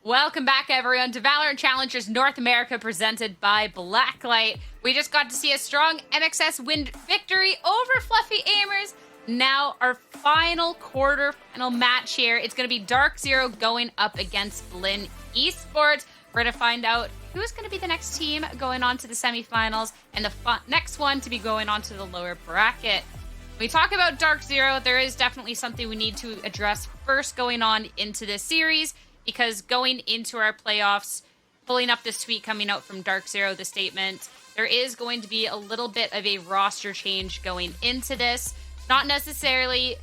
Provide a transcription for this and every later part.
Welcome back, everyone, to VALORANT Challengers North America, presented by Blacklight. We just got to see a strong MXS win victory over Fluffy Aimers. Now, our final match here. It's going to be Dark Zero going up against VCT Esports. We're going to find out who's going to be the next team going on to the semifinals and the next one to be going on to the lower bracket. When we talk about Dark Zero, there is definitely something we need to address first going on into this series, because going into our playoffs, pulling up this tweet coming out from Dark Zero, the statement, there is going to be a little bit of a roster change going into this. Not necessarily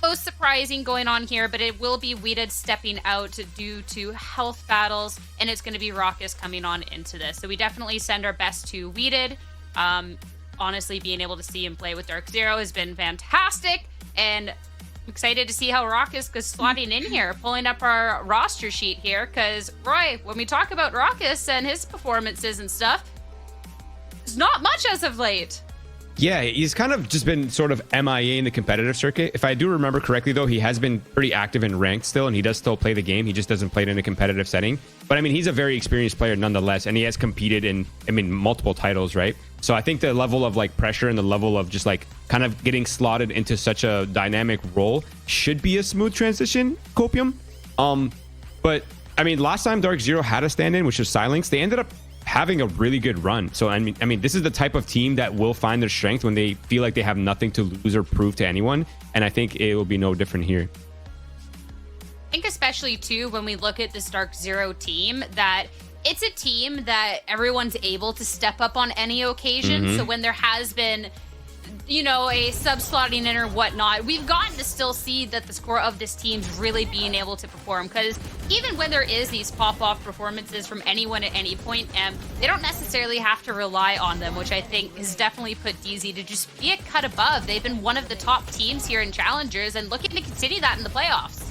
most surprising going on here, but it will be Weeded stepping out due to health battles, and it's going to be Raucous coming on into this. So we definitely send our best to Weeded. Honestly, being able to see him play with Dark Zero has been fantastic, and I'm excited to see how Raucous goes slotting in here, pulling up our roster sheet here, because, Roy, when we talk about Raucous and his performances and stuff, there's not much as of late. Yeah, he's kind of just been sort of MIA in the competitive circuit. If I do remember correctly, though, he has been pretty active in ranked still, and he does still play the game. He just doesn't play it in a competitive setting. But, I mean, he's a very experienced player nonetheless, and he has competed in, multiple titles, right? So I think the level of, pressure and the level of just, kind of getting slotted into such a dynamic role should be a smooth transition, Copium. But, I mean, last time Dark Zero had a stand-in, which was Silence, they ended up having a really good run. So I mean, this is the type of team that will find their strength when they feel like they have nothing to lose or prove to anyone, and I think it will be no different here. I think especially too when we look at this Dark Zero team, that it's a team that everyone's able to step up on any occasion. So when there has been, a sub-slotting in or whatnot, we've gotten to still see that the score of this team's really being able to perform, because even when there is these pop-off performances from anyone at any point, they don't necessarily have to rely on them, which I think has definitely put DZ to just be a cut above. They've been one of the top teams here in Challengers and looking to continue that in the playoffs.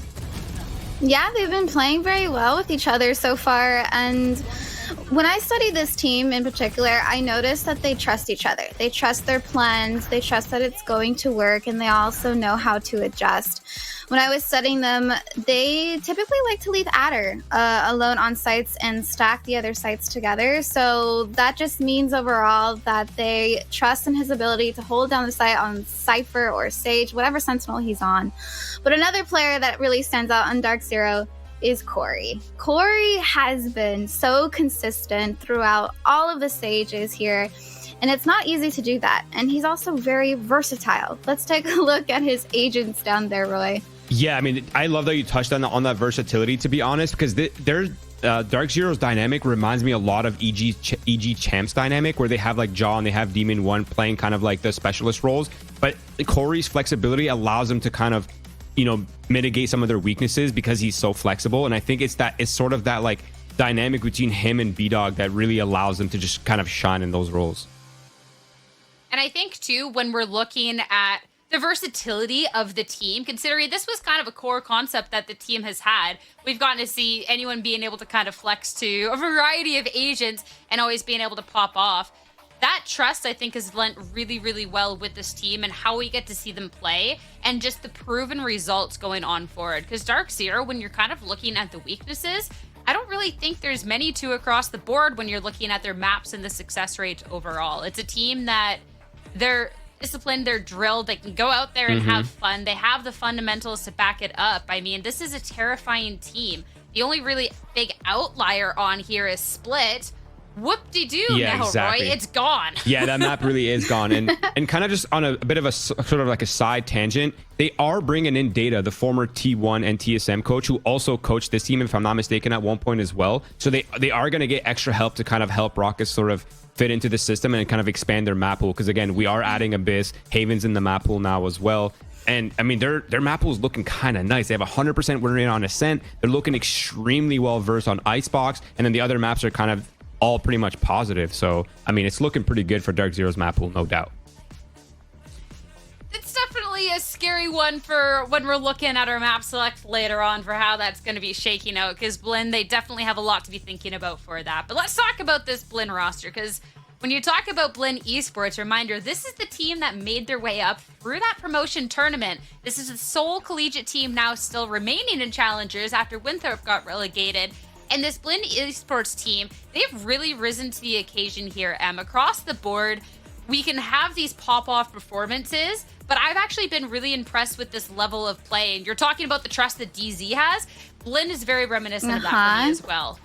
Yeah, they've been playing very well with each other so far, and when I study this team in particular, I noticed that they trust each other. They trust their plans, they trust that it's going to work, and they also know how to adjust. When I was studying them, they typically like to leave Adder alone on sites and stack the other sites together. So that just means overall that they trust in his ability to hold down the site on Cypher or Sage, whatever Sentinel he's on. But another player that really stands out on Dark Zero is Corey. Corey has been so consistent throughout all of the stages here, and it's not easy to do that. And he's also very versatile. Let's take a look at his agents down there, Roy. Yeah, I mean, I love that you touched on that versatility, to be honest, because Dark Zero's dynamic reminds me a lot of EG Champs dynamic, where they have Jaw and they have Demon 1 playing kind of the specialist roles. But Corey's flexibility allows him to kind of mitigate some of their weaknesses because he's so flexible. And I think it's sort of that dynamic between him and B-Dog that really allows them to just kind of shine in those roles. And I think too, when we're looking at the versatility of the team, considering this was kind of a core concept that the team has had, we've gotten to see anyone being able to kind of flex to a variety of agents and always being able to pop off. That trust, I think, has lent really, really well with this team and how we get to see them play and just the proven results going on forward. Because Dark Zero, when you're kind of looking at the weaknesses, I don't really think there's many to across the board when you're looking at their maps and the success rate overall. It's a team that they're disciplined, they're drilled, they can go out there and have fun. They have the fundamentals to back it up. I mean, this is a terrifying team. The only really big outlier on here is Split. Whoop-de-doo now, exactly. Roy. It's gone. Yeah, that map really is gone. And kind of just on a bit of a sort of a side tangent, they are bringing in Data, the former T1 and TSM coach, who also coached this team, if I'm not mistaken, at one point as well. So they are going to get extra help to kind of help Raucous sort of fit into the system and kind of expand their map pool. Because again, we are adding Abyss, Haven's in the map pool now as well. And I mean, their map pool is looking kind of nice. They have 100% win rate on Ascent. They're looking extremely well versed on Icebox, and then the other maps are kind of all pretty much positive. So I mean, it's looking pretty good for Dark Zero's map pool, no doubt. It's definitely a scary one for when we're looking at our map select later on for how that's going to be shaking out, because Blinn, they definitely have a lot to be thinking about for that. But let's talk about this Blinn roster, because when you talk about Blinn Esports, reminder, this is the team that made their way up through that promotion tournament. This is the sole collegiate team now still remaining in Challengers after Winthrop got relegated. And this Blinn Esports team, they've really risen to the occasion here, across the board. We can have these pop-off performances, but I've actually been really impressed with this level of play. And you're talking about the trust that DZ has. Blinn is very reminiscent of that for me as well.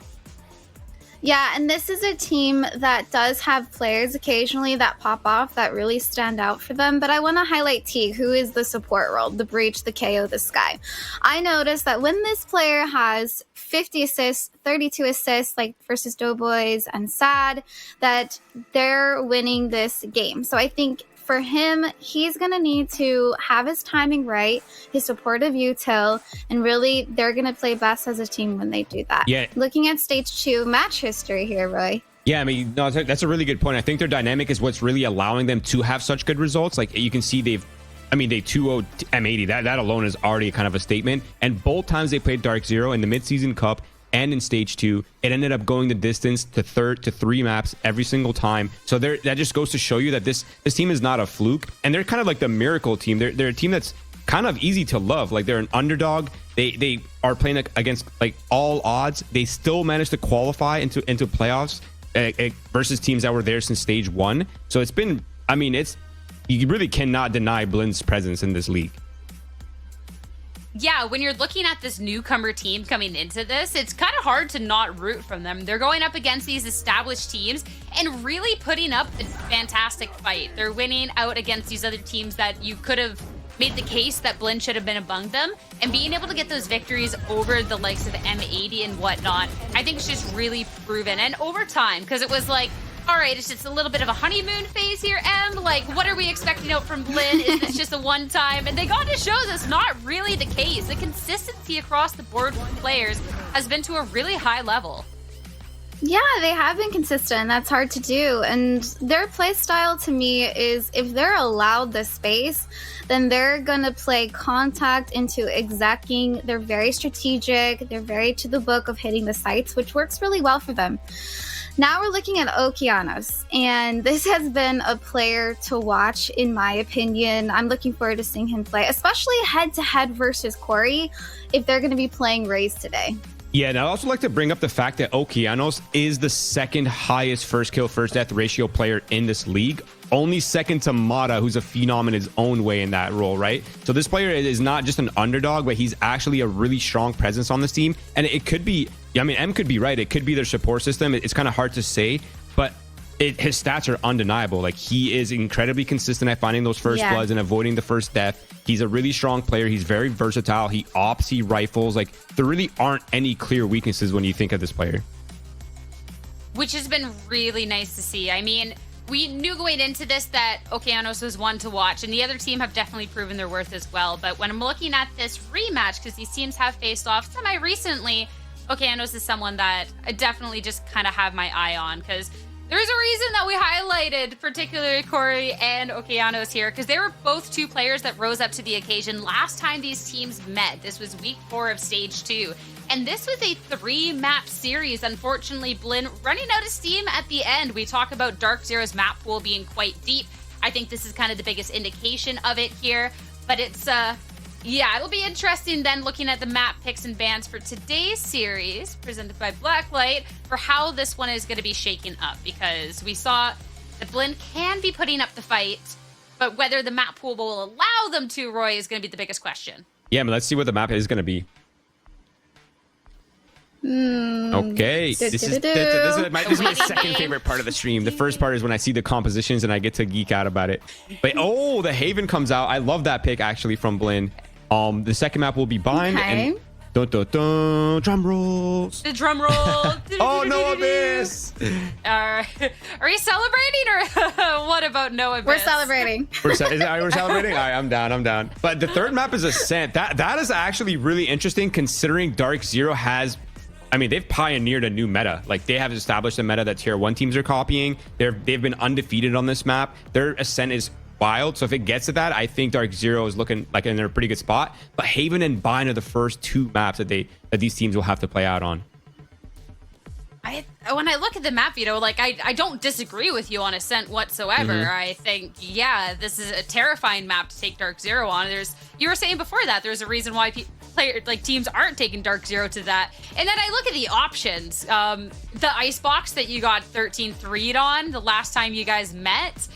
Yeah, and this is a team that does have players occasionally that pop off that really stand out for them. But I want to highlight T, who is the support role, the Breach, the KO, the Sky. I noticed that when this player has 50 assists, 32 assists, like versus Doughboys and Sad, that they're winning this game. So I think for him, he's going to need to have his timing right, his supportive util, and really they're going to play best as a team when they do that. Yeah. Looking at stage 2 match history here, Roy. Yeah, I mean, no, that's a really good point. I think their dynamic is what's really allowing them to have such good results. Like you can see they 2-0'd M80. That alone is already kind of a statement. And both times they played Dark Zero in the mid-season cup and in stage 2, it ended up going the distance to 3 maps every single time. So that just goes to show you that this team is not a fluke, and they're kind of like the miracle team. They're a team that's kind of easy to love. Like they're an underdog. They are playing against like all odds. They still managed to qualify into playoffs versus teams that were there since stage 1. So it's been, I mean, you really cannot deny Blinn's presence in this league. Yeah, when you're looking at this newcomer team coming into this, it's kind of hard to not root from them. They're going up against these established teams and really putting up a fantastic fight. They're winning out against these other teams that you could have made the case that Blinn should have been among them, and being able to get those victories over the likes of M80 and whatnot, I think it's just really proven. And over time, because it was like, all right, it's just a little bit of a honeymoon phase here, Em. Like, what are we expecting out from Blinn? Is this just a one-time? And they got to show that's not really the case. The consistency across the board with players has been to a really high level. Yeah, they have been consistent. That's hard to do. And their play style to me is, if they're allowed the space, then they're going to play contact into execing. They're very strategic. They're very to the book of hitting the sites, which works really well for them. Now we're looking at Okeanos, and this has been a player to watch, in my opinion. I'm looking forward to seeing him play, especially head-to-head versus Corey, if they're going to be playing Raze today. Yeah, and I'd also like to bring up the fact that Okeanos is the second highest first kill, first death ratio player in this league. Only second to Mata, who's a phenom in his own way in that role, right? So this player is not just an underdog, but he's actually a really strong presence on this team. And it could be, I mean, M could be right. It could be their support system. It's kind of hard to say, but his stats are undeniable. Like, he is incredibly consistent at finding those first bloods and avoiding the first death. He's a really strong player. He's very versatile. He opts, he rifles. Like, there really aren't any clear weaknesses when you think of this player. Which has been really nice to see. I mean, we knew going into this that Okeanos was one to watch, and the other team have definitely proven their worth as well. But when I'm looking at this rematch, because these teams have faced off semi-recently, Okeanos is someone that I definitely just kind of have my eye on, because there's a reason that we highlighted particularly Corey and Okeanos here, because they were both two players that rose up to the occasion last time these teams met. This was week 4 of stage 2. And this was a 3-map series. Unfortunately, Blinn running out of steam at the end. We talk about Dark Zero's map pool being quite deep. I think this is kind of the biggest indication of it here. But it's, yeah, it'll be interesting then looking at the map picks and bans for today's series presented by Blacklight for how this one is going to be shaken up. Because we saw that Blinn can be putting up the fight, but whether the map pool will allow them to, Roy, is going to be the biggest question. Yeah, but let's see what the map is going to be. Okay, this is my second favorite part of the stream. The first part is when I see the compositions and I get to geek out about it. But oh, the Haven comes out. I love that pick actually from Blinn. The second map will be Bind and drum rolls. The drum roll. Oh, no Abyss. Are you celebrating, or what about no Abyss? We're celebrating. We're celebrating. All right, I'm down. But the third map is Ascent. That is actually really interesting, considering Dark Zero has, I mean, they've pioneered a new meta. Like, they have established a meta that tier 1 teams are copying. They've been undefeated on this map. Their Ascent is wild. So if it gets to that, I think Dark Zero is looking like in a pretty good spot. But Haven and Bind are the first 2 maps that these teams will have to play out on. When I look at the map, you know, like, I don't disagree with you on Ascent whatsoever. I think, yeah, this is a terrifying map to take Dark Zero on. You were saying before that there's a reason why teams aren't taking Dark Zero to that. And then I look at the options. The Icebox that you got 13-3'd on the last time you guys met,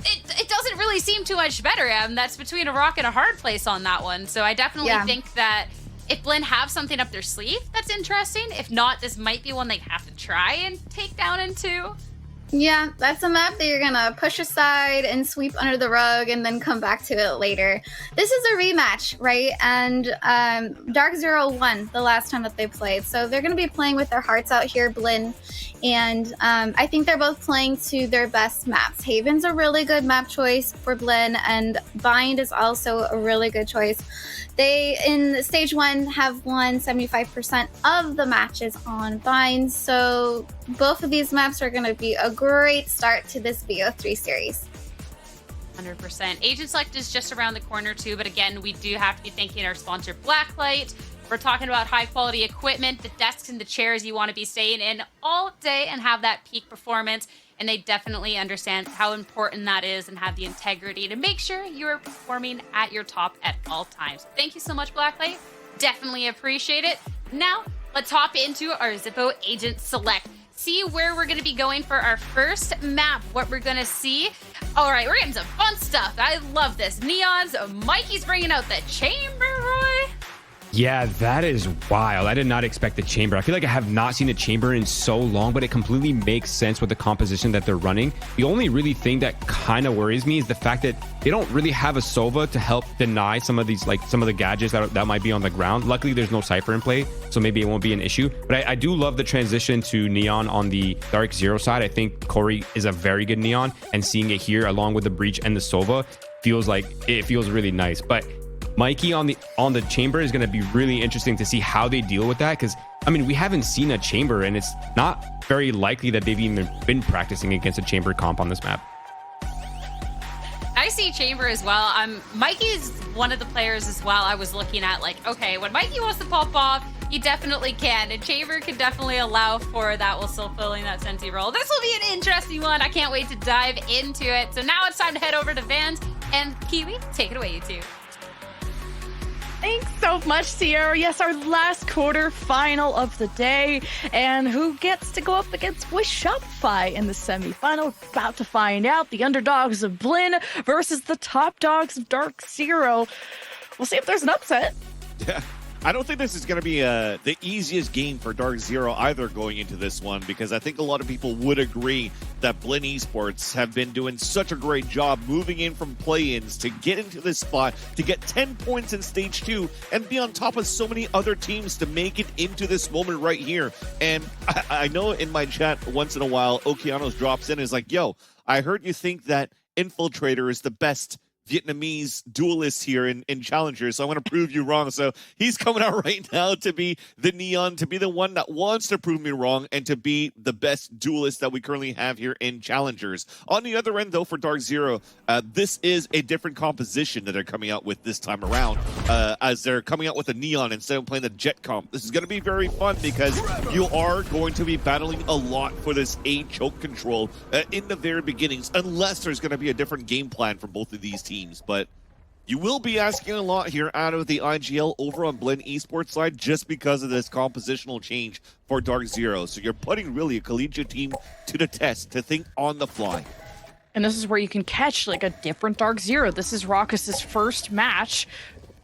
it doesn't really seem too much better. That's between a rock and a hard place on that one. So I definitely think that if Blinn have something up their sleeve, that's interesting. If not, this might be one they have to try and take down into. Yeah, that's a map that you're gonna push aside and sweep under the rug and then come back to it later. This is a rematch, right? And Dark Zero won the last time that they played. So they're gonna be playing with their hearts out here, Blinn. And I think they're both playing to their best maps. Haven's a really good map choice for Blinn, and Bind is also a really good choice. They, in stage 1, have won 75% of the matches on Bind, so both of these maps are going to be a great start to this VO3 series. 100%. Agent Select is just around the corner too, but again, we do have to be thanking our sponsor, Blacklight. We're talking about high-quality equipment, the desks and the chairs you want to be staying in all day and have that peak performance. And they definitely understand how important that is and have the integrity to make sure you are performing at your top at all times. Thank you so much, Blacklight. Definitely appreciate it. Now, let's hop into our Zippo Agent Select. See where we're going to be going for our first map, what we're going to see. All right, we're getting some fun stuff. I love this. Neons, Mikey's bringing out the chamber, Roy. Yeah, that is wild. I did not expect the chamber. I feel like I have not seen a chamber in so long, but it completely makes sense with the composition that they're running. The only really thing that kind of worries me is the fact that they don't really have a Sova to help deny some of these, like some of the gadgets that might be on the ground. Luckily, there's no Cypher in play, so maybe it won't be an issue. But I do love the transition to Neon on the Dark Zero side. I think Corey is a very good Neon, and seeing it here along with the Breach and the Sova feels really nice. But Mikey on the chamber is going to be really interesting to see how they deal with that, because I mean, we haven't seen a chamber, and it's not very likely that they've even been practicing against a chamber comp on this map. I see chamber as well. Mikey's one of the players as well. I was looking at, like, okay, when Mikey wants to pop off, he definitely can, and chamber can definitely allow for that while still filling that Senti role. This will be an interesting one. I can't wait to dive into it. So now it's time to head over to Vans and Kiwi. Take it away, you two. Thanks so much, Sierra. Yes, our last quarter final of the day. And who gets to go up against Wish Shopify in the semifinal? About to find out. The underdogs of Blinn versus the top dogs of Dark Zero. We'll see if there's an upset. Yeah. I don't think this is going to be the easiest game for Dark Zero either going into this one, because I think a lot of people would agree that Blinn Esports have been doing such a great job moving in from play-ins to get into this spot, to get 10 points in Stage 2, and be on top of so many other teams to make it into this moment right here. And I know in my chat once in a while, Okeanos drops in and is like, yo, I heard you think that Infiltrator is the best Vietnamese duelist here in Challengers, so I'm going to prove you wrong. So he's coming out right now to be the Neon, to be the one that wants to prove me wrong, and to be the best duelist that we currently have here in Challengers. On the other end, though, for Dark Zero, this is a different composition that they're coming out with this time around, as they're coming out with a Neon instead of playing the Jet comp. This is going to be very fun, because you are going to be battling a lot for this A choke control in the very beginnings, unless there's going to be a different game plan for both of these teams. But you will be asking a lot here out of the IGL over on Blinn Esports side, just because of this compositional change for Dark Zero. So you're putting really a collegiate team to the test to think on the fly. And this is where you can catch like a different Dark Zero. This is Raucus's first match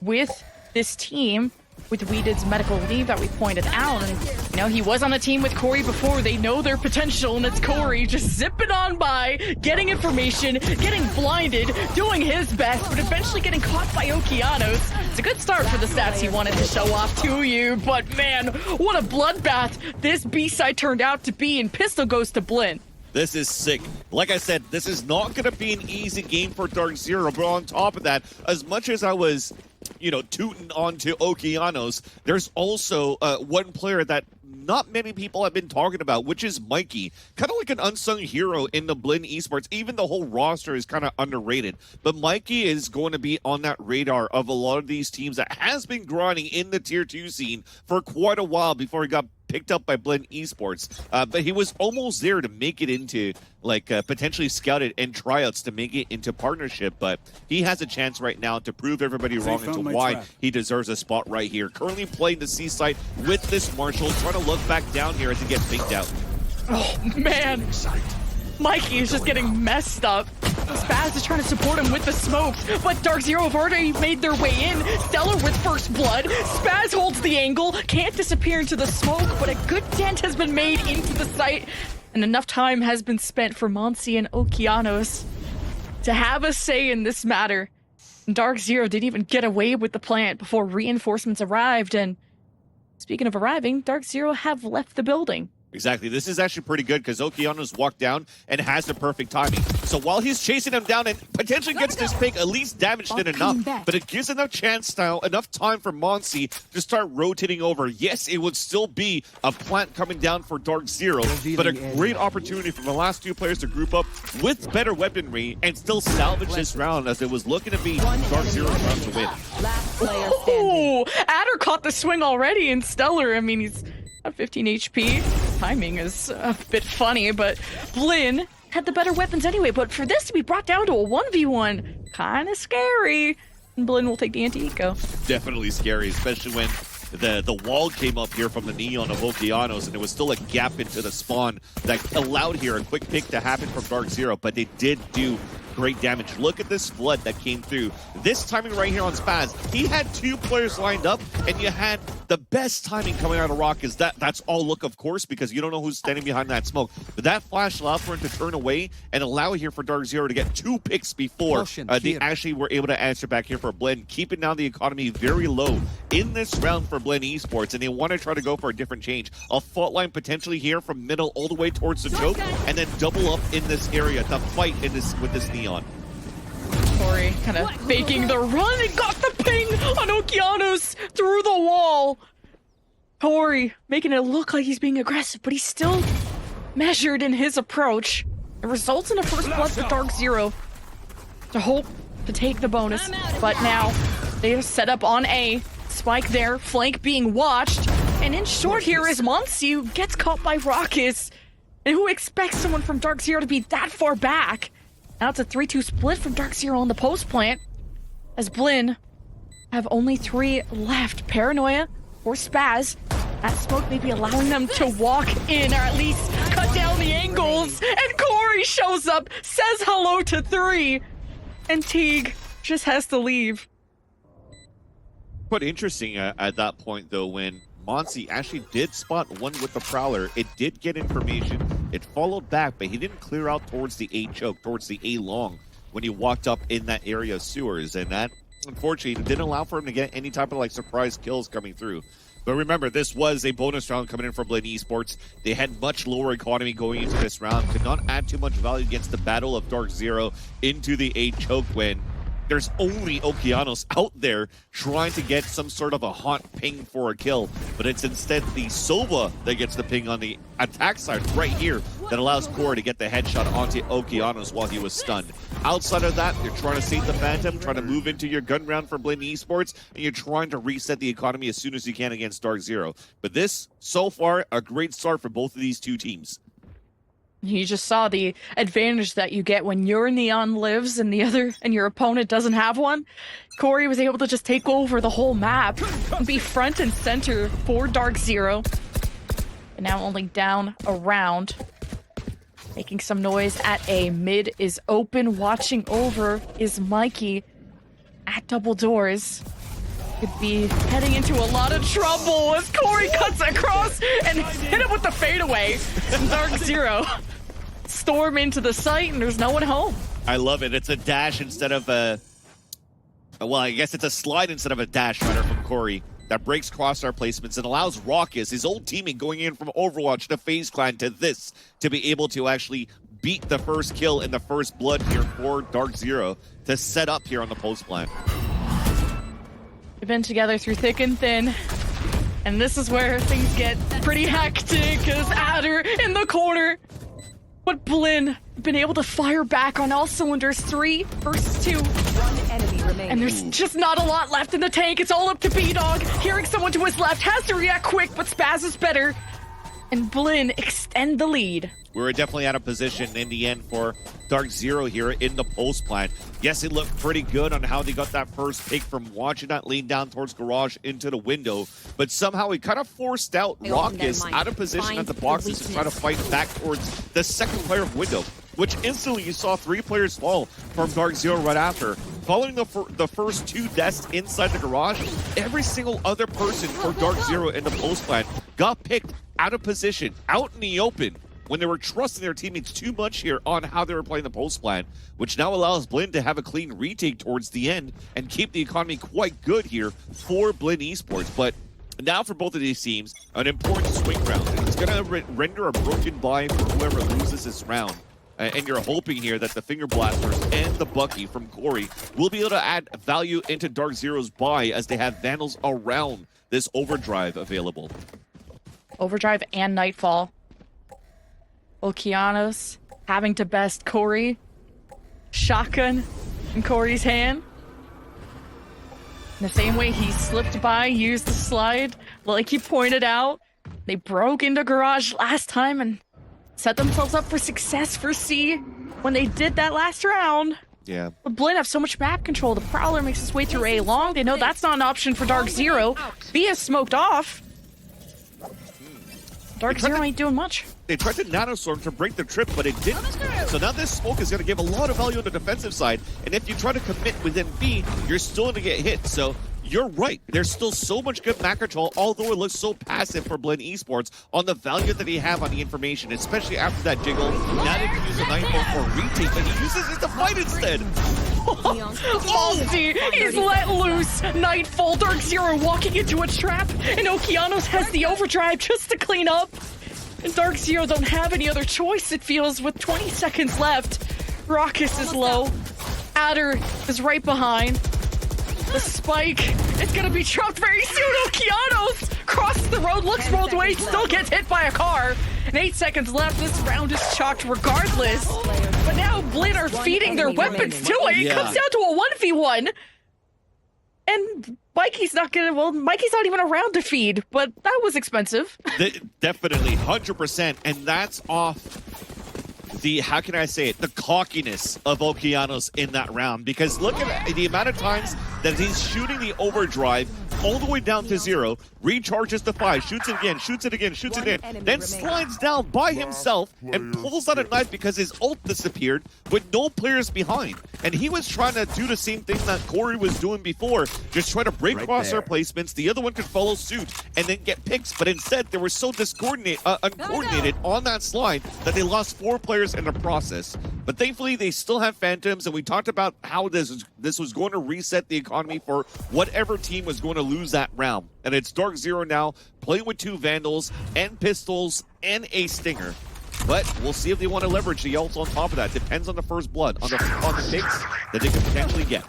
with this team, with Weeded's medical leave that we pointed out. And, you know, he was on a team with Corey before. They know their potential, and it's Corey just zipping on by, getting information, getting blinded, doing his best, but eventually getting caught by Okeanos. It's a good start for the stats he wanted to show off to you, but man, what a bloodbath this B-side turned out to be, and Pistol goes to Blinn. This is sick. Like I said, this is not going to be an easy game for Dark Zero, but on top of that, as much as I was, you know, tooting onto Okeanos, there's also one player that not many people have been talking about, which is Mikey. Kind of like an unsung hero in the Blinn Esports. Even the whole roster is kind of underrated. But Mikey is going to be on that radar of a lot of these teams that has been grinding in the Tier 2 scene for quite a while before he got picked up by Blend Esports, but he was almost there to make it into like potentially scouted and tryouts to make it into partnership, but he has a chance right now to prove everybody wrong into why he deserves a spot right here. Currently playing the C site with this Marshall, trying to look back down here as he gets pinked out. Oh man, Mikey is just getting messed up. Spaz is trying to support him with the smokes, but Dark Zero have already made their way in. Stellar with first blood. Spaz holds the angle, can't disappear into the smoke, but a good dent has been made into the site, and enough time has been spent for Monsi and Okeanos to have a say in this matter. Dark Zero didn't even get away with the plant before reinforcements arrived, and speaking of arriving, Dark Zero have left the building. Exactly. This is actually pretty good because Okeanos walked down and has the perfect timing. So while he's chasing him down and potentially gets this pick, at least damaged it enough. But it gives enough chance now, enough time for Monsi to start rotating over. Yes, it would still be a plant coming down for Dark Zero, but a great opportunity for the last two players to group up with better weaponry and still salvage this round, as it was looking to be Dark Zero's round to win. Oh, Adder caught the swing already, and Stellar, I mean, he's at 15 HP. Timing is a bit funny, but Blinn had the better weapons anyway. But for this to be brought down to a 1v1, kind of scary. And Blinn will take the anti-eco. Definitely scary, especially when the wall came up here from the Neon of Okeanos, and there was still a gap into the spawn that allowed here a quick pick to happen from Dark Zero, but they did do great damage. Look at this flood that came through. This timing right here on Spaz, he had two players lined up, and you had the best timing coming out of Rock. Is that's all look, of course, because you don't know who's standing behind that smoke. But that flash allowed for him to turn away and allow here for Dark Zero to get two picks before they actually were able to answer back here for Blend, keeping down the economy very low in this round for Blend Esports, and they want to try to go for a different change. A fault line potentially here from middle all the way towards the choke, and then double up in this area to fight in this with this Neon. Corey kind of faking the run and got the ping on Okeanos through the wall. Corey making it look like he's being aggressive, but he's still measured in his approach. It results in a first blood for Dark Zero to hope to take the bonus, but now they are set up on A. Spike there, flank being watched, and in short here is Monsi, who gets caught by Raucus, and who expects someone from Dark Zero to be that far back. Now it's a 3-2 split from Dark Zero on the post plant, as Blinn have only 3 left. Paranoia or Spaz. That smoke may be allowing them to walk in, or at least cut down the angles. And Corey shows up, says hello to 3, and Teague just has to leave. Quite interesting at that point, though, when Monsi actually did spot one with the Prowler. It did get information. It followed back, but he didn't clear out towards the A choke, towards the A long, when he walked up in that area of sewers. And that, unfortunately, didn't allow for him to get any type of like surprise kills coming through. But remember, this was a bonus round coming in from Blend Esports. They had much lower economy going into this round, could not add too much value against the battle of Dark Zero into the A choke when there's only Okeanos out there trying to get some sort of a hot ping for a kill, but it's instead the Sova that gets the ping on the attack side right here that allows Core to get the headshot onto Okeanos while he was stunned. Outside of that, you're trying to save the Phantom, trying to move into your gun round for Blend Esports, and you're trying to reset the economy as soon as you can against Dark Zero. But this, so far, a great start for both of these two teams. You just saw the advantage that you get when your Neon lives and your opponent doesn't have one. Corey was able to just take over the whole map and be front and center for Dark Zero. And now only down a round. Making some noise at A. Mid is open. Watching over is Mikey at double doors. Could be heading into a lot of trouble as Corey cuts across and hit him with the fadeaway. Dark Zero storm into the site and there's no one home. I love it. It's a dash instead of a... Well, I guess it's a slide instead of a dash runner from Corey that breaks crosshair placements and allows Raucus, his old teammate going in from Overwatch to FaZe Clan to this, to be able to actually beat the first kill in the first blood here for Dark Zero to set up here on the post plant. We've been together through thick and thin, and this is where things get pretty hectic as Adder in the corner. But Blinn been able to fire back on all cylinders. 3 versus 2. One enemy remaining. And there's just not a lot left in the tank. It's all up to B-Dog. Hearing someone to his left, has to react quick, but Spaz is better. and Blinn extend the lead. We were definitely out of position in the end for Dark Zero here in the post plan. Yes, it looked pretty good on how they got that first pick from watching that lean down towards Garage into the window, but somehow he kind of forced out Raucus out of position at the boxes to try to fight back towards the second player of window, which instantly you saw 3 players fall from Dark Zero right after. Following the first 2 deaths inside the garage, every single other person for Dark Zero in the post plan got picked out of position, out in the open, when they were trusting their teammates too much here on how they were playing the post plan, which now allows Blinn to have a clean retake towards the end and keep the economy quite good here for Blinn Esports. But now for both of these teams, an important swing round. It's going to render a broken buy for whoever loses this round. And you're hoping here that the Finger Blasters and the Bucky from Corey will be able to add value into Dark Zero's buy as they have Vandals around this Overdrive available. Overdrive and Nightfall. Okeanos having to best Corey. Shotgun in Corey's hand. In the same way he slipped by, used the slide, like he pointed out. They broke into Garage last time and set themselves up for success for C when they did that last round. Yeah. But Blinn have so much map control. The Prowler makes his way through A long. They know that's not an option for Dark Zero. B is smoked off. Dark Zero ain't doing much. They tried to nanostorm to break the trip, but it didn't. So now this smoke is going to give a lot of value on the defensive side. And if you try to commit within B, you're still going to get hit. So you're right. There's still so much good map control, although it looks so passive for Blinn Esports on the value that they have on the information, especially after that jiggle. Now they can use a 9-4 for retake, but he uses it to fight instead. Malty, he's let loose. Nightfall, Dark Zero walking into a trap, and Okeanos has the overdrive just to clean up. And Dark Zero don't have any other choice, it feels, with 20 seconds left. Raucus is low. Adder is right behind. The spike is gonna be dropped very soon. Okeanos crosses the road, looks both ways, still gets hit by a car. And 8 seconds left. This round is chalked regardless. But now Blinn are feeding their weapons to it. It comes down to a 1v1. And Mikey's not even around to feed, but that was expensive. Definitely, 100%. And that's off the, how can I say it, the cockiness of Okeanos in that round. Because look at the amount of times that he's shooting the overdrive all the way down to 0, recharges to 5, shoots it again, shoots it again, shoots it again, then slides down by himself and pulls out a knife because his ult disappeared with no players behind. And he was trying to do the same thing that Corey was doing before, just try to break crosshair placements, the other one could follow suit and then get picks, but instead they were so uncoordinated on that slide that they lost 4 players in the process. But thankfully they still have Phantoms, and we talked about how this was going to reset the economy for whatever team was going to lose that round. And it's Dark Zero now playing with 2 Vandals and Pistols and a Stinger. But we'll see if they want to leverage the ults on top of that. Depends on the first blood, on the picks that they can potentially get.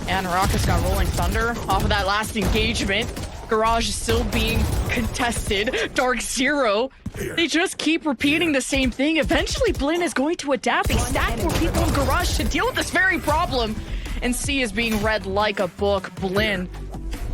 And Raucus got Rolling Thunder off of that last engagement. Garage is still being contested. Dark Zero, they just keep repeating the same thing. Eventually, Blinn is going to adapt. They stack more people in Garage to deal with this very problem. And C is being read like a book. Blinn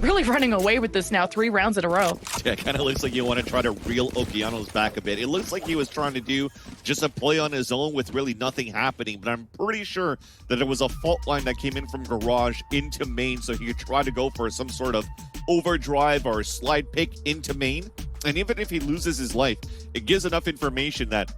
really running away with this now, 3 rounds in a row. Yeah, it kind of looks like you want to try to reel Okeanos back a bit. It looks like he was trying to do just a play on his own with really nothing happening, but I'm pretty sure that it was a fault line that came in from Garage into main, so he could try to go for some sort of overdrive or slide pick into main. And even if he loses his life, it gives enough information that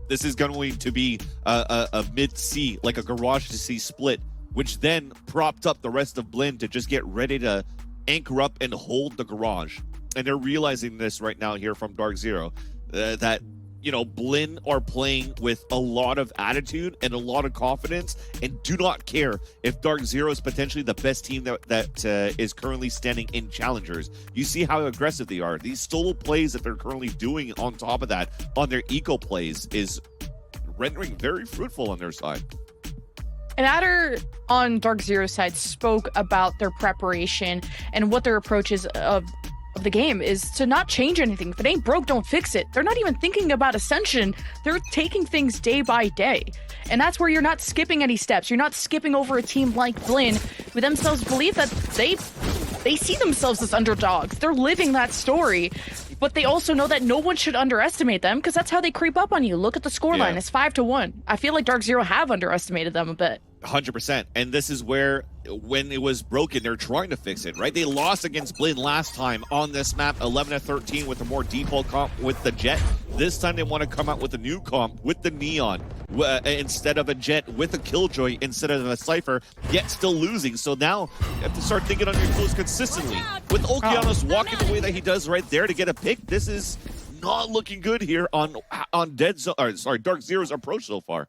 this is going to be a mid-C, like a Garage to C split, which then propped up the rest of Blinn to just get ready to anchor up and hold the Garage. And they're realizing this right now here from Dark Zero, that, you know, Blinn are playing with a lot of attitude and a lot of confidence and do not care if Dark Zero is potentially the best team that is currently standing in Challengers. You see how aggressive they are. These solo plays that they're currently doing on top of that, on their eco plays, is rendering very fruitful on their side. And Adder on Dark Zero's side spoke about their preparation and what their approach is of the game is to not change anything. If it ain't broke, don't fix it. They're not even thinking about Ascension. They're taking things day by day. And that's where you're not skipping any steps. You're not skipping over a team like Blinn, who themselves believe that they They see themselves as underdogs. They're living that story. But they also know that no one should underestimate them because that's how they creep up on you. Look at the scoreline. It's 5-1. I feel like Dark Zero have underestimated them a bit. 100%. And this is where, when it was broken, they're trying to fix it, right? They lost against Blin last time on this map, 11-13 with a more default comp with the Jet. This time they want to come out with a new comp with the Neon instead of a Jet, with a Killjoy instead of a Cypher, yet still losing. So now you have to start thinking on your toes consistently. With Okeanos walking the way that he does right there to get a pick, this is not looking good here on Dark Zero's approach so far.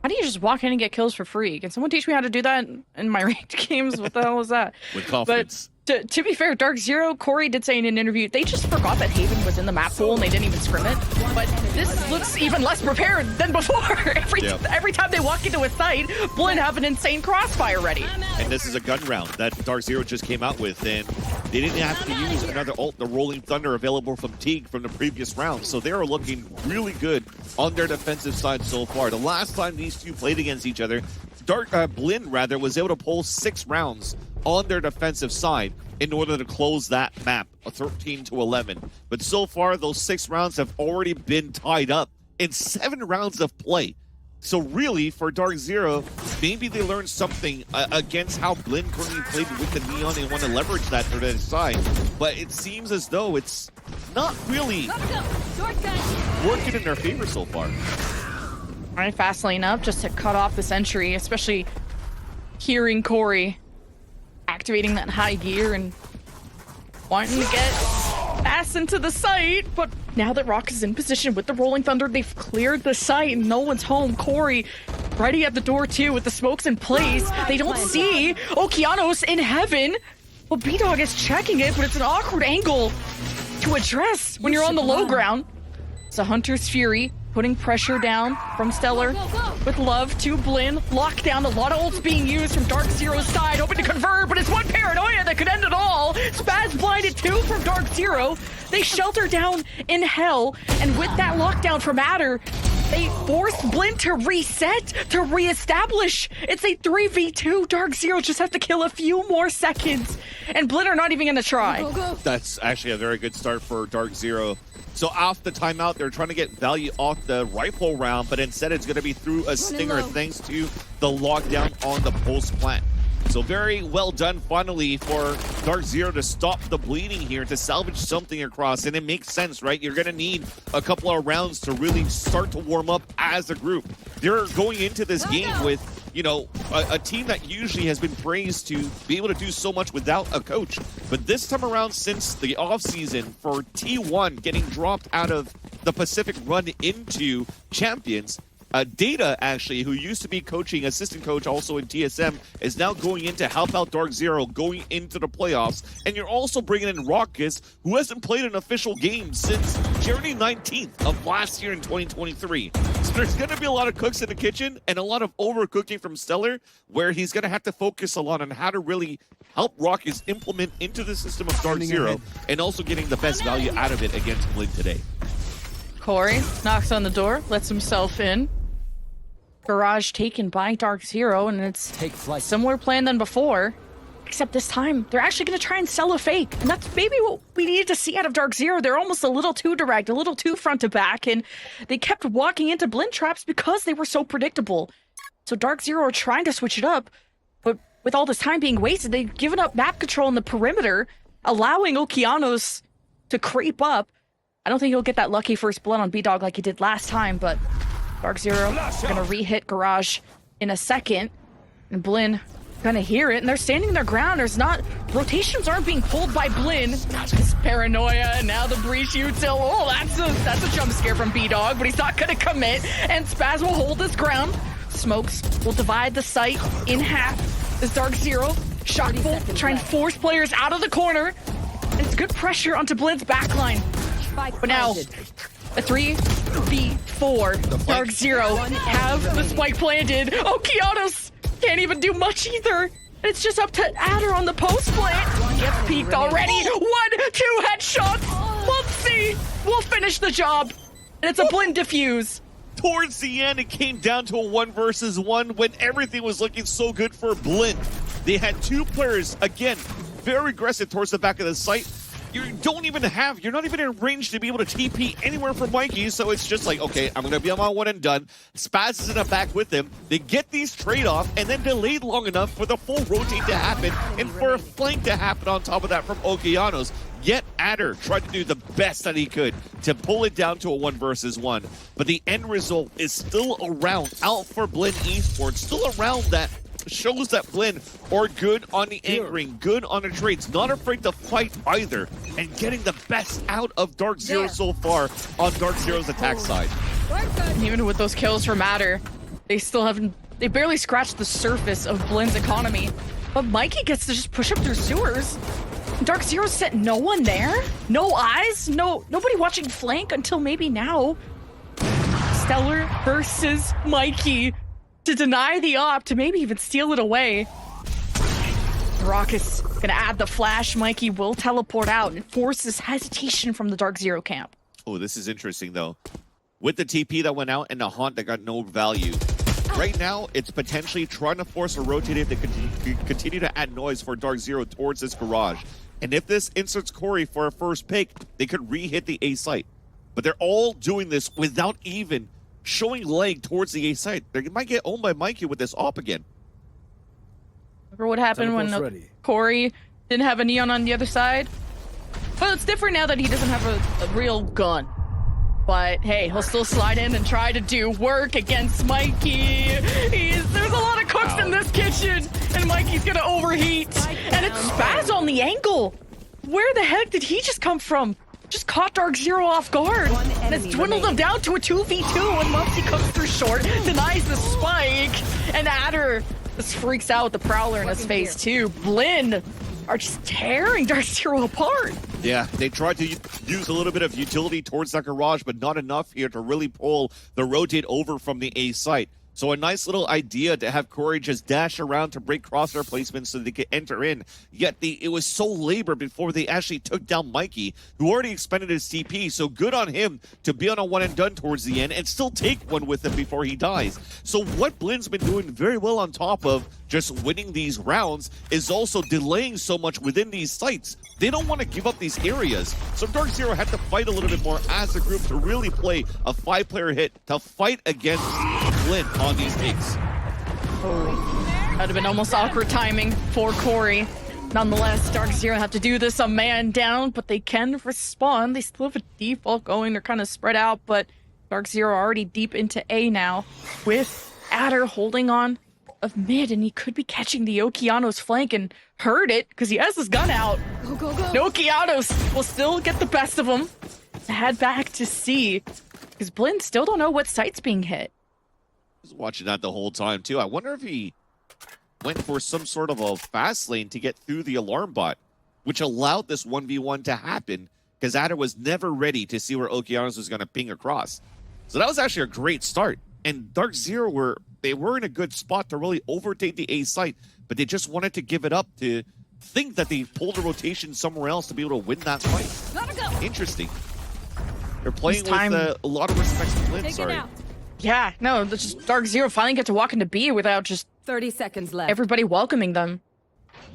How do you just walk in and get kills for free? Can someone teach me how to do that in my ranked games? What the hell is that? With confidence. But to be fair, Dark Zero, Corey did say in an interview, they just forgot that Haven was in the map pool and they didn't even scrim it. But this looks even less prepared than before. Every time they walk into a site, Blin have an insane crossfire ready. And this is a gun round that Dark Zero just came out with, and they didn't have to use another ult, the Rolling Thunder available from Teague from the previous round. So they are looking really good on their defensive side so far. The last time these two played against each other, Blin was able to pull 6 rounds on their defensive side in order to close that map, 13-11. But so far, those 6 rounds have already been tied up in 7 rounds of play. So really, for Dark Zero, maybe they learned something against how Blin currently played with the Neon and want to leverage that for their side. But it seems as though it's not really working in their favor so far. All right, fast lane up just to cut off this entry, especially hearing Corey activating that high gear and wanting to get fast into the site. But now that Rock is in position with the Rolling Thunder, they've cleared the site and no one's home. Corey ready at the door too with the smokes in place. They don't see Okeanos in heaven. Well, B-Dog is checking it, but it's an awkward angle to address when you're on the low ground. It's a Hunter's Fury putting pressure down from Stellar with love to Blin. Lockdown, a lot of ults being used from Dark Zero's side, hoping to convert, but it's one paranoia that could end it all. Spaz blinded 2 from Dark Zero. They shelter down in hell, and with that lockdown from Adder, they forced Blin to reset, to reestablish. It's a 3v2. Dark Zero just have to kill a few more seconds, and Blin are not even gonna try. That's actually a very good start for Dark Zero. So off the timeout, they're trying to get value off the rifle round, but instead it's going to be through a stinger thanks to the lockdown on the pulse plant. So very well done finally for Dark Zero to stop the bleeding here, to salvage something across. And it makes sense, right? You're going to need a couple of rounds to really start to warm up as a group. They're going into this game with, you know, a team that usually has been praised to be able to do so much without a coach. But this time around, since the offseason for T1 getting dropped out of the Pacific run into Champions, Data, actually, who used to be coaching, assistant coach also in TSM, is now going in to help out Dark Zero going into the playoffs. And you're also bringing in Raucus, who hasn't played an official game since January 19th of last year in 2023. So there's going to be a lot of cooks in the kitchen and a lot of overcooking from Stellar, where he's going to have to focus a lot on how to really help Raucus implement into the system of Dark Zero and also getting the best value out of it against Blin today. Corey knocks on the door, lets himself in. Garage taken by Dark Zero, and it's a similar plan than before, except this time they're actually going to try and sell a fake, and that's maybe what we needed to see out of Dark Zero. They're almost a little too direct, a little too front to back, and they kept walking into Blin traps because they were so predictable. So Dark Zero are trying to switch it up, but with all this time being wasted, they've given up map control in the perimeter, allowing Okeanos to creep up. I don't think he'll get that lucky first blood on B-Dog like he did last time, but Dark Zero gonna re-hit Garage in a second, and Blin gonna hear it, and they're standing their ground. Rotations aren't being pulled by Blin. This paranoia, and now the breach util. Oh, that's a jump scare from B-Dog, but he's not gonna commit, and Spaz will hold his ground. Smokes will divide the site in half as Dark Zero, Shockful, trying to force players out of the corner. And it's good pressure onto Blin's backline. But now, a 3v4. Dark Zero have the spike planted. Okeanos can't even do much either. And it's just up to Adder on the post plant. Gets peeked already. 1-2 headshots. We'll see. We'll finish the job. And it's a Blin defuse. Towards the end, it came down to a 1 versus 1 when everything was looking so good for Blin. They had 2 players, again, very aggressive towards the back of the site. You're not even in range to be able to TP anywhere from Mikey, so it's just like, okay, I'm gonna be on my one and done. Spaz is in the back with him. They get these trade-off and then delayed long enough for the full rotate to happen and for a flank to happen on top of that from Okeanos. Yet Adder tried to do the best that he could to pull it down to a 1 versus 1. But the end result is still around, out for Blinn Esports, still around that. Shows that Blinn are good on the anchoring, good on the trades, not afraid to fight either, and getting the best out of Dark Zero so far on Dark Zero's attack side. Even with those kills from Adder, they barely scratched the surface of Blinn's economy. But Mikey gets to just push up through sewers. Dark Zero sent no one there, no eyes, nobody watching flank until maybe now. Stellar versus Mikey. To deny the op, to maybe even steal it away. Raucus gonna add the flash. Mikey will teleport out and forces hesitation from the Dark Zero camp. Oh, this is interesting though. With the TP that went out and the haunt that got no value. Right now, it's potentially trying to force a rotative to continue to add noise for Dark Zero towards this garage. And if this inserts Corey for a first pick, they could re-hit the A site. But they're all doing this without even showing leg towards the A site. They might get owned by Mikey with this op again. Remember what happened when Corey didn't have a neon on the other side? Well, it's different now that he doesn't have a real gun. But hey, he'll still slide in and try to do work against Mikey. There's a lot of cooks in this kitchen, and Mikey's gonna overheat. And it's Spaz on the angle. Where the heck did he just come from? Just caught Dark Zero off guard, and it's dwindled him down to a 2v2 when Mopsy comes through short, denies the spike, and Adder just freaks out with the Prowler in his face too. Blinn are just tearing Dark Zero apart. Yeah, they tried to use a little bit of utility towards that garage, but not enough here to really pull the rotate over from the A site. So a nice little idea to have Corey just dash around to break crosshair placements so they could enter in. Yet it was so labored before they actually took down Mikey, who already expended his TP. So good on him to be on a one and done towards the end and still take one with him before he dies. So what Blinn's been doing very well on top of just winning these rounds is also delaying so much within these sites. They don't want to give up these areas. So Dark Zero had to fight a little bit more as a group to really play a 5-player hit to fight against Blinn on these takes. That would have been almost awkward timing for Corey. Nonetheless, Dark Zero have to do this a man down, but they can respawn. They still have a default going. They're kind of spread out, but Dark Zero already deep into A now with Adder holding on of mid, and he could be catching the Okeanos flank and heard it because he has his gun out. Go, go, go. Okeanos will still get the best of him. Head back to C because Blinn still don't know what site's being hit. I was watching that the whole time too. I wonder if he went for some sort of a fast lane to get through the alarm bot, which allowed this 1v1 to happen because Adder was never ready to see where Okeanos was going to ping across. So that was actually a great start. And Dark Zero were in a good spot to really overtake the A site, but they just wanted to give it up to think that they pulled a rotation somewhere else to be able to win that fight. Interesting. They're playing with a lot of respect to Blinn, sorry. Yeah, no, just Dark Zero finally get to walk into B without just 30 seconds left. Everybody welcoming them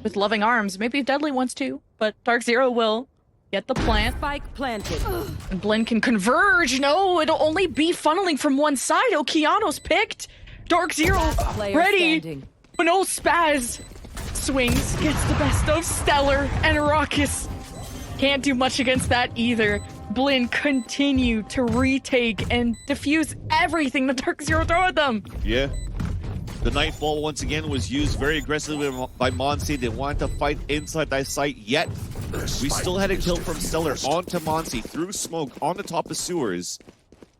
with loving arms. Maybe Deadly ones too, but Dark Zero will get the plant. Spike planted. And Blinn can converge. No, it'll only be funneling from one side. Okeanos picked. Dark Zero ready. Standing. When old Spaz swings, gets the best of Stellar and Raucus. Can't do much against that either. Blinn continue to retake and defuse everything that Dark Zero throw at them. Yeah. The Nightfall once again was used very aggressively by Monsi. They wanted to fight inside that site, yet we still had a kill from Stellar onto Monsi through smoke on the top of sewers.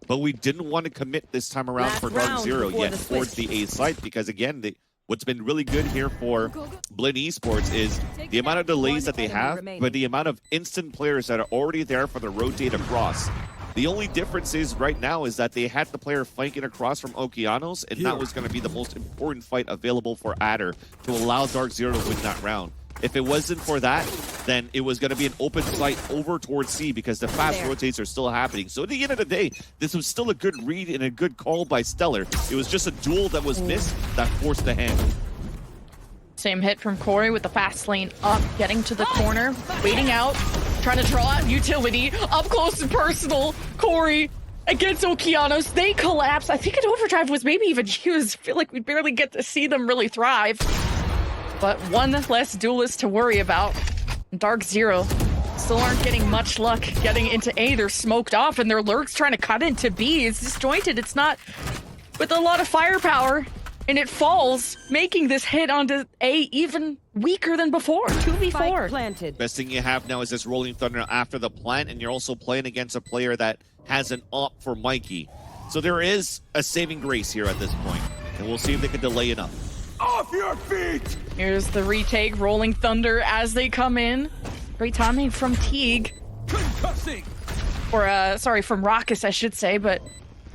But we didn't want to commit this time around for Dark Zero yet towards the A site because again, what's been really good here for Blinn Esports is the amount of delays that they have, but the amount of instant players that are already there for the rotate across. The only difference is right now is that they had the player flanking across from Okeanos, and that was going to be the most important fight available for Adder to allow Dark Zero to win that round. If it wasn't for that, then it was going to be an open fight over towards C because the fast rotates are still happening. So at the end of the day, this was still a good read and a good call by Stellar. It was just a duel that was missed that forced the hand. Same hit from Corey with the fast lane up, getting to the corner, waiting out, trying to draw out utility, up close and personal. Corey against Okeanos, they collapse. I think an overdrive was maybe even used. I feel like we barely get to see them really thrive. But one less duelist to worry about. Dark Zero still aren't getting much luck getting into A. They're smoked off and their lurks trying to cut into B. It's disjointed. It's not with a lot of firepower. And it falls, making this hit onto A even weaker than before. 2v4. Planted. Best thing you have now is this Rolling Thunder after the plant, and you're also playing against a player that has an op for Mikey. So there is a saving grace here at this point, and we'll see if they can delay enough. Off your feet! Here's the retake, Rolling Thunder as they come in. Great timing from Teague. Concussing! Or, sorry, from Raucus, I should say, but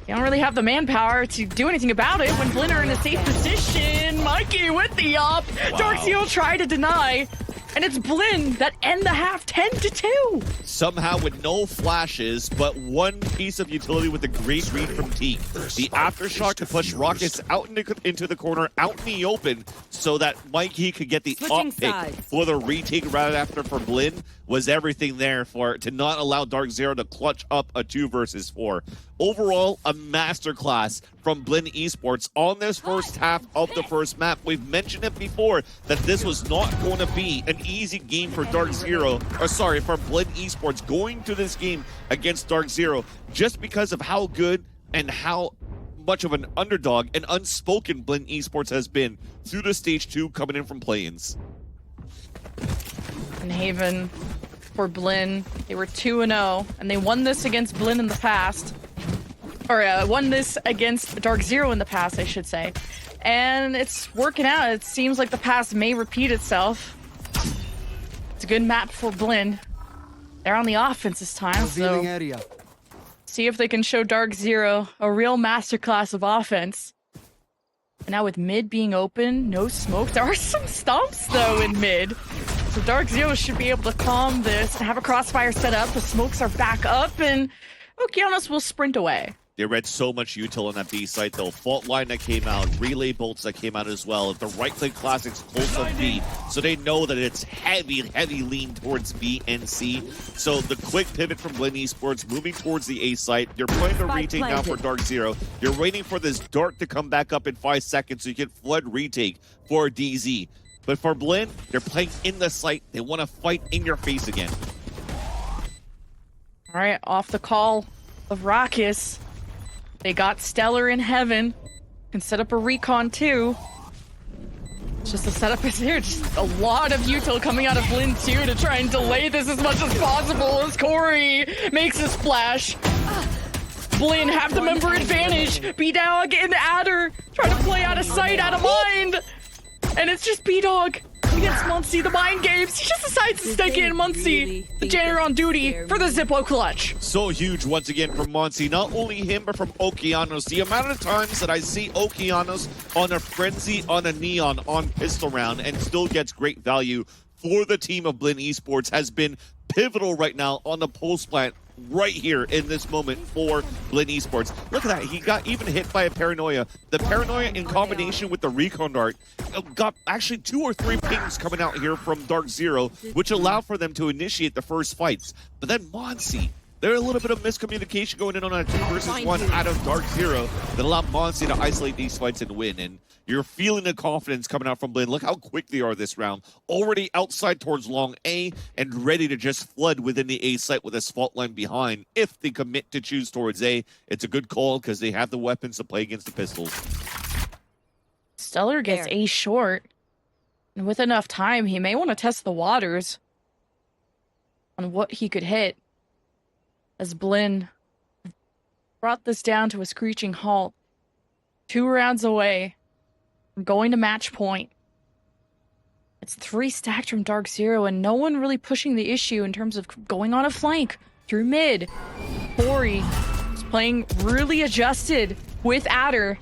you don't really have the manpower to do anything about it when Blinn are in a safe position. Mikey with the up. Wow. Dark Zero tried to deny, and it's Blinn that end the half 10-2. Somehow with no flashes, but one piece of utility with a great read from Teague. The aftershock to push Rockets out into the corner, out in the open, so that Mikey could get the up pick for the retake right after for Blinn was everything there for to not allow Dark Zero to clutch up a 2 versus 4. Overall, a masterclass from Blinn Esports on this first half of the first map. We've mentioned it before that this was not going to be an easy game for Dark Zero, or sorry, for Blinn Esports going to this game against Dark Zero, just because of how good and how much of an underdog and unspoken Blinn Esports has been through the stage 2 coming in from play-ins. And Haven for Blinn, they were 2-0, and they won this against Blinn in the past. Or won this against Dark Zero in the past, I should say. And it's working out. It seems like the past may repeat itself. It's a good map for Blinn. They're on the offense this time, so see if they can show Dark Zero a real masterclass of offense. And now with mid being open, no smoke. There are some stomps, though, in mid. So Dark Zero should be able to calm this, have a crossfire set up. The smokes are back up, and Okeanos will sprint away. They read so much util on that B site, though. Fault line that came out, relay bolts that came out as well. The right click classics close on B, so they know that it's heavy lean towards B and C. So the quick pivot from Blinn Esports, moving towards the A site. You're playing the retake now for Dark Zero. You're waiting for this dart to come back up in 5 seconds so you can flood retake for DZ. But for Blinn, they're playing in the site. They want to fight in your face again. All right, off the call of Raucus. They got Stellar in heaven. Can set up a recon too. Just the setup is here. Just a lot of util coming out of Blinn too to try and delay this as much as possible as Corey makes his splash. Blinn have the member advantage. B-Dog and Adder trying to play out of sight, out of mind. And it's just B-Dog against Muncie, the mind games. He just decides to stick in Muncie, the janitor on duty for the Zippo clutch. So huge once again from Muncie. Not only him, but from Okeanos. The amount of times that I see Okeanos on a frenzy, on a neon, on pistol round, and still gets great value for the team of Blinn Esports has been pivotal right now on the post plant right here in this moment for Blinn Esports. Look at that. He got even hit by a Paranoia. The Paranoia in combination with the Recon Dart got actually 2 or 3 pings coming out here from Dark Zero, which allowed for them to initiate the first fights. But then Monsi, there's a little bit of miscommunication going in on a 2 versus 1 out of Dark Zero that allowed Monsi to isolate these fights and win. And you're feeling the confidence coming out from Blinn. Look how quick they are this round. Already outside towards long A and ready to just flood within the A site with this fault line behind. If they commit to choose towards A, it's a good call because they have the weapons to play against the pistols. Stellar gets A short. And with enough time, he may want to test the waters on what he could hit. As Blinn brought this down to a screeching halt. 2 rounds away from going to match point. It's 3 stacked from Dark Zero, and no one really pushing the issue in terms of going on a flank through mid. Corey is playing really adjusted with Adder,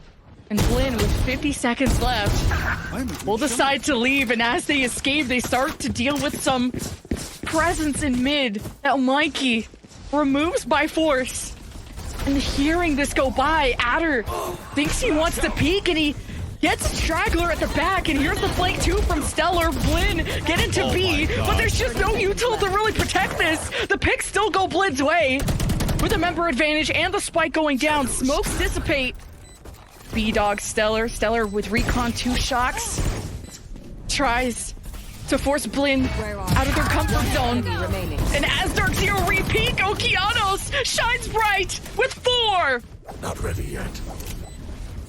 and Blinn with 50 seconds left will decide to leave, and as they escape, they start to deal with some presence in mid that Mikey removes by force. And hearing this go by, Adder thinks he wants to peek, and he Gets Straggler at the back, and here's the flank too from Stellar. Blinn get into B, but there's just no util to really protect this. The picks still go Blinn's way with a member advantage and the spike going down. Smokes dissipate. B-Dog Stellar with Recon 2 shocks. Tries to force Blinn out of their comfort zone. And as Dark Zero repeat, Okeanos shines bright with 4. Not ready yet.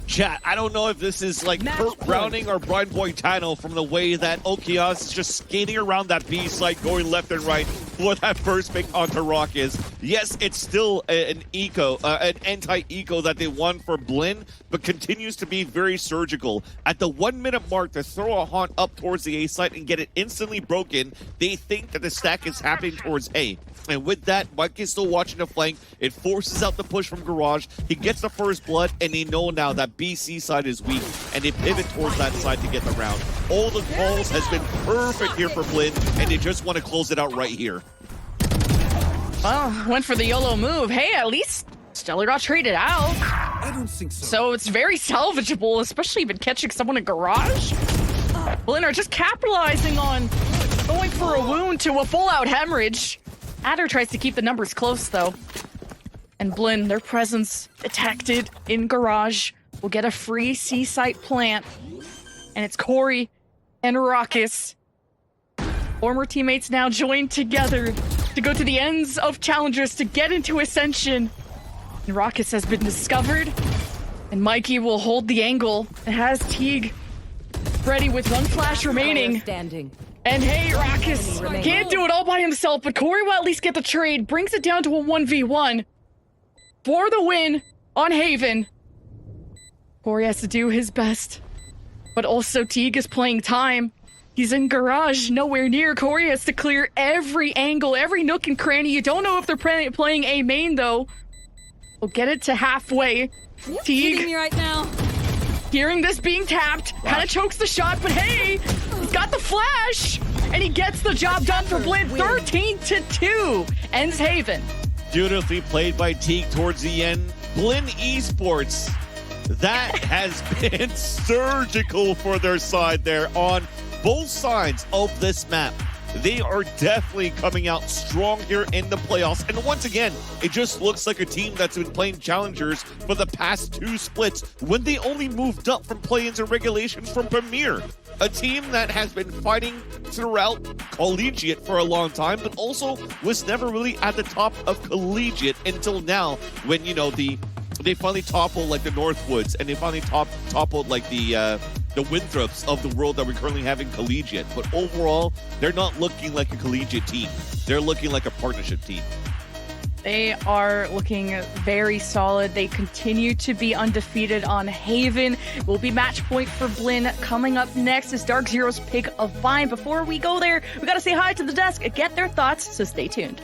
Chat, I don't know if this is like Kurt Browning or Brian Boitano from the way that Okeanos is just skating around that B site, going left and right for that first pick onto Rockets. Yes, it's still an anti-eco that they won for Blinn, but continues to be very surgical. At the 1 minute mark to throw a haunt up towards the A site and get it instantly broken, they think that the stack is happening towards A. And with that, Mike is still watching the flank. It forces out the push from Garage. He gets the first blood, and they know now that BC side is weak, and they pivot towards that side to get the round. All the calls has been perfect here for Blinn, and they just want to close it out right here. Well, went for the YOLO move. Hey, at least Stellar got traded out. I don't think so. So it's very salvageable, especially even catching someone in Garage. Blinn are just capitalizing on going for a wound to a full-out hemorrhage. Adder tries to keep the numbers close, though. And Blinn, their presence detected in Garage, will get a free C-site plant. And it's Corey and Raucus. Former teammates now joined together to go to the ends of Challengers to get into Ascension. And Raucus has been discovered. And Mikey will hold the angle and has Teague ready with 1 flash remaining. And hey, Raucus can't do it all by himself, but Corey will at least get the trade, brings it down to a 1v1 for the win on Haven. Corey has to do his best, but also Teague is playing time. He's in Garage, nowhere near. Corey has to clear every angle, every nook and cranny. You don't know if they're playing A main, though. We'll get it to halfway. Teague, me right now. hearing this being tapped, kind of chokes the shot, but hey, he's got the flash, and he gets the job done for Blinn. 13-2 ends Haven. Beautifully played by Teague towards the end. Blinn Esports, that has been surgical for their side there on both sides of this map. They are definitely coming out strong here in the playoffs. And once again, it just looks like a team that's been playing Challengers for the past 2 splits when they only moved up from play-ins and regulations from Premier. A team that has been fighting throughout collegiate for a long time, but also was never really at the top of collegiate until now when, you know, they finally toppled like the Northwoods, and they finally toppled like the Winthrops of the world that we currently have in collegiate. But overall, they're not looking like a collegiate team. They're looking like a partnership team. They are looking very solid. They continue to be undefeated on Haven. Will be match point for Blinn. Coming up next is Dark Zero's pick of Vine. Before we go there, we got to say hi to the desk and get their thoughts, so stay tuned.